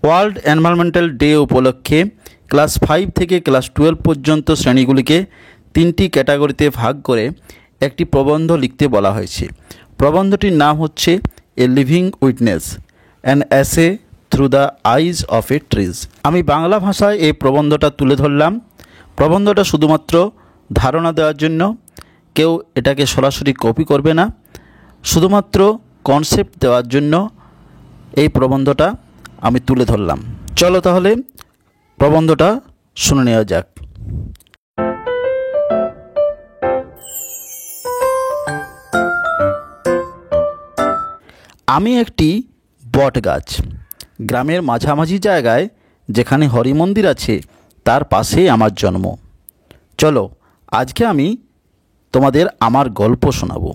World environmental day উপলক্ষে class 5 থেকে class 12 পর্যন্ত শ্রেণীগুলিকে 3টি ক্যাটাগরিতে ভাগ করে একটি প্রবন্ধ লিখতে বলা হয়েছে। প্রবন্ধটির নাম হচ্ছে a living witness, an as through the eyes of A trees. আমি বাংলা ভাষায় এই প্রবন্ধটা তুলে ধরলাম। প্রবন্ধটা শুধুমাত্র ধারণা দেওয়ার জন্য, কেউ এটাকে সরাসরি কপি করবে না, শুধুমাত্র কনসেপ্ট দেওয়ার জন্য এই প্রবন্ধটা আমি তুলে ধরলাম। চলো তাহলে প্রবন্ধটা শুনে নেওয়া যাক। আমি একটি বট গাছ। গ্রামের মাঝামাঝি জায়গায় যেখানে হরি মন্দির আছে তার পাশেই আমার জন্ম। চলো আজকে আমি তোমাদের আমার গল্প শোনাবো।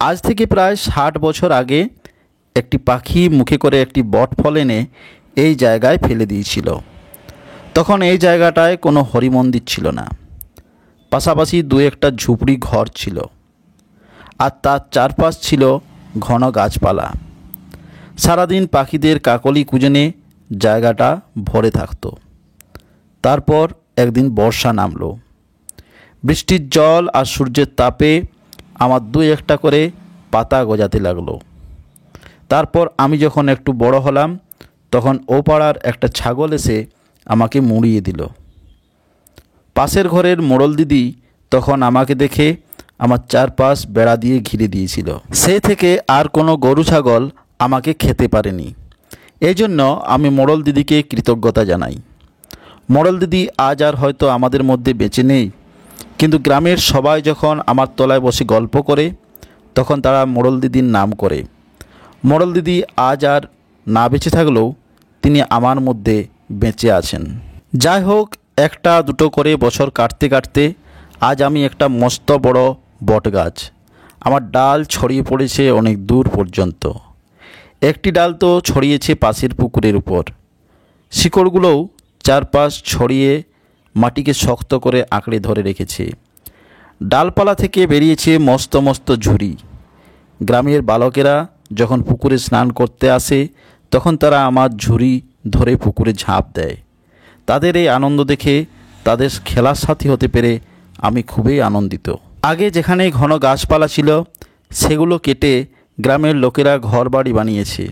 আজ থেকে প্রায় 60 বছর আগে একটি পাখি মুখে করে একটি বট ফল এনে এই জায়গায় ফেলে দিয়েছিল। তখন এই জায়গাটায় কোনো হরি মন্দির ছিল না, পাশাপাশি 2-1টা ঝুপড়ি ঘর ছিল, আর তার চারপাশ ছিল ঘন গাছপালা। সারাদিন পাখিদের কাকলি কুজনে জায়গাটা ভরে থাকতো। তারপর একদিন বর্ষা নামলো। বৃষ্টির জল আর সূর্যের তাপে আমার 2-1টা করে পাতা গজাতে লাগলো। তারপর আমি যখন একটু বড় হলাম তখন ও পাড়ার একটা ছাগল এসে আমাকে মুড়িয়ে দিল। পাশের ঘরের মোড়ল দিদি তখন আমাকে দেখে আমার চারপাশ বেড়া দিয়ে ঘিরে দিয়েছিল। সে থেকে আর কোনো গরু ছাগল আমাকে খেতে পারেনি। এই জন্য আমি মোড়ল দিদিকে কৃতজ্ঞতা জানাই। মোড়ল দিদি আজ আর হয়তো আমাদের মধ্যে বেঁচে নেই, কিন্তু গ্রামের সবাই যখন আমার তলায় বসে গল্প করে তখন তারা মোড়ল দিদির নাম করে। মোড়ল দিদি আজ আর না বেঁচে থাকলেও তিনি আমার মধ্যে বেঁচে আছেন। যাই হোক, 1-2 করে বছর কাটতে কাটতে আজ আমি একটা মস্ত বড় বট গাছ। আমার ডাল ছড়িয়ে পড়েছে অনেক দূর পর্যন্ত। একটি ডাল তো ছড়িয়েছে পাশের পুকুরের উপর। শিকড়গুলোও চারপাশ ছড়িয়ে মাটিকে শক্ত করে আঁকড়ে ধরে রেখেছে। ডালপালা থেকে বেরিয়েছে মস্ত মস্ত ঝুড়ি। গ্রামের বালকেরা যখন পুকুরে স্নান করতে আসে তখন তারা আমার ঝুড়ি ধরে পুকুরে ঝাঁপ দেয়। তাদের এই আনন্দ দেখে তাদের খেলার সাথী হতে পেরে আমি খুবই আনন্দিত। আগে যেখানে ঘন গাছপালা ছিল সেগুলো কেটে গ্রামের লোকেরা ঘরবাড়ি বানিয়েছে।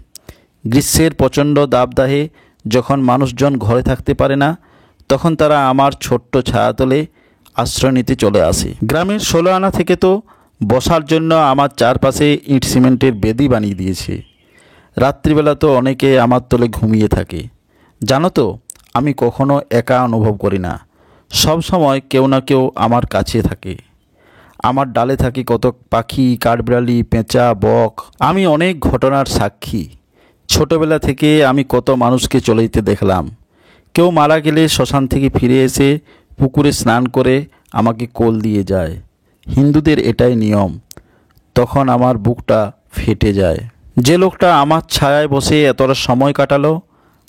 গ্রীষ্মের প্রচণ্ড দাবদাহে যখন মানুষজন ঘরে থাকতে পারে না তখন তারা আমার ছোট্ট ছায়াতলে আশ্রয় নিতে চলে আসে। গ্রামের 16 আনা থেকে তো বসার জন্য আমার চারপাশে ইট সিমেন্টের বেদি বানিয়ে দিয়েছে। রাত্রিবেলা তো অনেকে আমার তলে ঘুমিয়ে থাকে। জানো তো, আমি কখনো একা অনুভব করি না। সব সময় কেউ না কেউ আমার কাছে থাকে। আমার ডালে থাকে কত পাখি, কাঠবিড়ালি, পেঁচা, বক। আমি অনেক ঘটনার সাক্ষী। ছোটবেলা থেকে আমি কত মানুষকে চলে যেতে দেখলাম। কেউ মারা গেলে শ্মশান থেকে ফিরে এসে পুকুরে স্নান করে আমাকে কোল দিয়ে যায়। হিন্দুদের এটাই নিয়ম। তখন আমার বুকটা ফেটে যায়। যে লোকটা আমার ছায়ায় বসে এতটা সময় কাটালো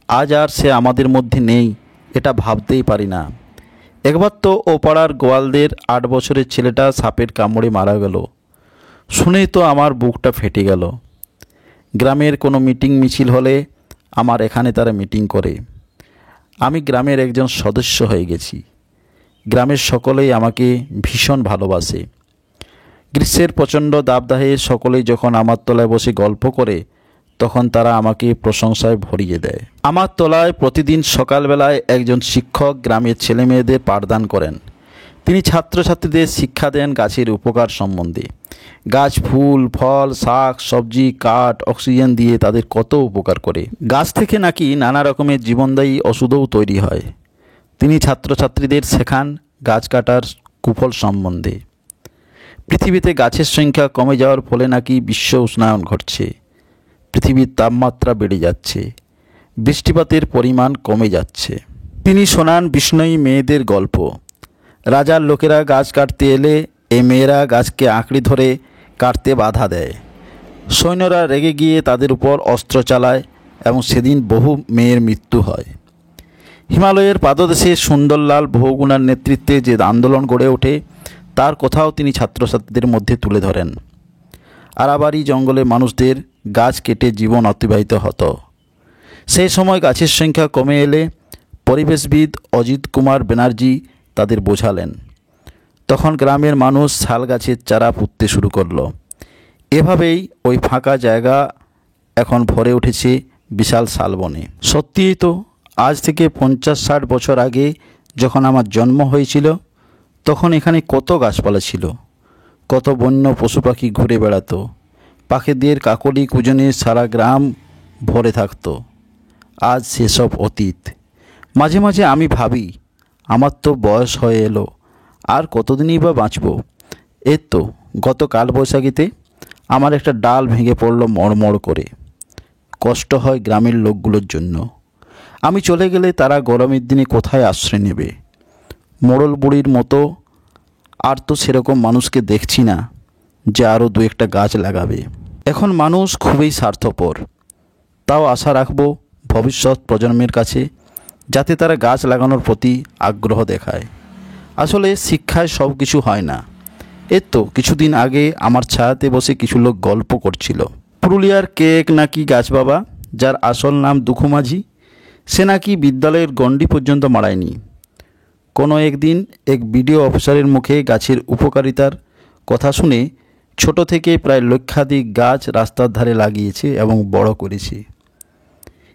আজ আর সে আমাদের মধ্যে নেই, এটা ভাবতেই পারি না। একবার তো ও পাড়ার গোয়ালদের 8 বছরের ছেলেটা সাপের কামড়ে মারা গেল। শুনেই তো আমার বুকটা ফেটে গেল। গ্রামের কোনো মিটিং মিছিল হলে আমার এখানে তারা মিটিং করে। আমি গ্রামের একজন সদস্য হয়ে গেছি। গ্রামের সকলেই আমাকে ভীষণ ভালোবাসে। গ্রীষ্মের প্রচণ্ড দাবদাহে সকলেই যখন আমার তলায় বসে গল্প করে তখন তারা আমাকে প্রশংসায় ভরিয়ে দেয়। আমার তলায় প্রতিদিন সকালবেলায় একজন শিক্ষক গ্রামের ছেলেমেয়েদের পাঠদান করেন। তিনি ছাত্রছাত্রীদের শিক্ষা দেন গাছের উপকার সম্বন্ধে। গাছ ফুল, ফল, শাক, সবজি, কাঠ, অক্সিজেন দিয়ে তাদের কত উপকার করে। গাছ থেকে নাকি নানা রকমের জীবনদায়ী ওষুধও তৈরি হয়। তিনি ছাত্রছাত্রীদের শেখান গাছ কাটার কুফল সম্বন্ধে। পৃথিবীতে গাছের সংখ্যা কমে যাওয়ার ফলে নাকি বিশ্ব উষ্ণায়ন ঘটছে। পৃথিবীর তাপমাত্রা বেড়ে যাচ্ছে, বৃষ্টিপাতের পরিমাণ কমে যাচ্ছে। তিনি শোনান বিষ্ণয়ী মেয়েদের গল্প। রাজার লোকেরা গাছ কাটতে এলে এই মেয়েরা গাছকে আঁকড়ে ধরে কাটতে বাধা দেয়। সৈন্যরা রেগে গিয়ে তাদের উপর অস্ত্র চালায় এবং সেদিন বহু মেয়ের মৃত্যু হয়। হিমালয়ের পাদদেশে সুন্দরলাল বহুগুণার নেতৃত্বে যে আন্দোলন গড়ে ওঠে তার কথাও তিনি ছাত্রছাত্রীদের মধ্যে তুলে ধরেন। আরাবারি জঙ্গলে মানুষদের গাছ কেটে জীবন অতিবাহিত হতো। সেই সময় গাছের সংখ্যা কমে এলে পরিবেশবিদ অজিত কুমার ব্যানার্জি তাদের বোঝালেন। তখন গ্রামের মানুষ শাল গাছের চারা পুঁততে শুরু করলো। এভাবেই ওই ফাঁকা জায়গা এখন ভরে উঠেছে বিশাল শালবনে। সত্যিই তো, আজ থেকে 50-60 বছর আগে যখন আমার জন্ম হয়েছিল তখন এখানে কত গাছপালা ছিল, কত বন্য পশু পাখি ঘুরে বেড়াতো, পাখিদের কাকলি কুজনে সারা গ্রাম ভরে থাকতো। আজ সেসব অতীত। মাঝে মাঝে আমি ভাবি, আমার তো বয়স হয়ে এলো, আর কতদিনই বা বাঁচব। এই তো গত কালবৈশাখীতে আমার একটা ডাল ভেঙে পড়লো মড়মড় করে। কষ্ট হয় গ্রামের লোকগুলোর জন্য। আমি চলে গেলে তারা গরমের দিনে কোথায় আশ্রয় নেবে? মোড়ল বুড়ির মতো আর তো সেরকম মানুষকে দেখছি না যে আরও 2-1টা গাছ লাগাবে। এখন মানুষ খুবই স্বার্থপর। তাও আশা রাখবো ভবিষ্যৎ প্রজন্মের কাছে, যাতে তারা গাছ লাগানোর প্রতি আগ্রহ দেখায়। আসলে শিক্ষায় সব কিছু হয় না। এই তো কিছুদিন আগে আমার ছায়াতে বসে কিছু লোক গল্প করছিল। পুরুলিয়ার কে এক নাকি গাছ বাবা, যার আসল নাম দুখু মাঝি, সে নাকি বিদ্যালয়ের গণ্ডি পর্যন্ত মারায়নি। কোনো একদিন এক বিডিও অফিসারের মুখে গাছের উপকারিতার কথা শুনে ছোট থেকে প্রায় লক্ষাধিক গাছ রাস্তার ধারে লাগিয়েছে এবং বড় করেছে।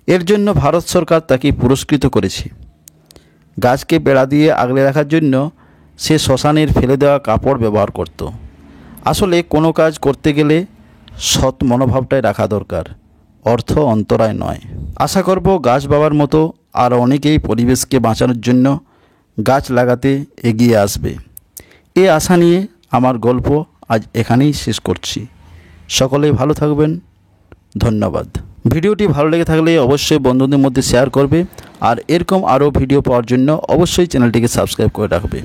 এর জন্য ভারত সরকার তাকে পুরস্কৃত করেছে। গাছকে বেড়া দিয়ে আগলে রাখার জন্য সে শ্মশানের ফেলে দেওয়া কাপড় ব্যবহার করত। আসলে কোনো কাজ করতে গেলে সৎ মনোভাবটাই রাখা দরকার, অর্থ অন্তরায় নয়। আশা করব গাছ বাবার মতো আর অনেকেই পরিবেশকে বাঁচানোর জন্য গাছ লাগাতে এগিয়ে আসবে। এই আশা নিয়ে আমার গল্প আজ এখানেই শেষ করছি। সকলেই ভালো থাকবেন। ধন্যবাদ। ভিডিওটি ভালো লেগে থাকলে অবশ্যই বন্ধুদের মধ্যে শেয়ার করবে, আর এরকম আরও ভিডিও পাওয়ার জন্য অবশ্যই চ্যানেলটিকে সাবস্ক্রাইব করে রাখবে।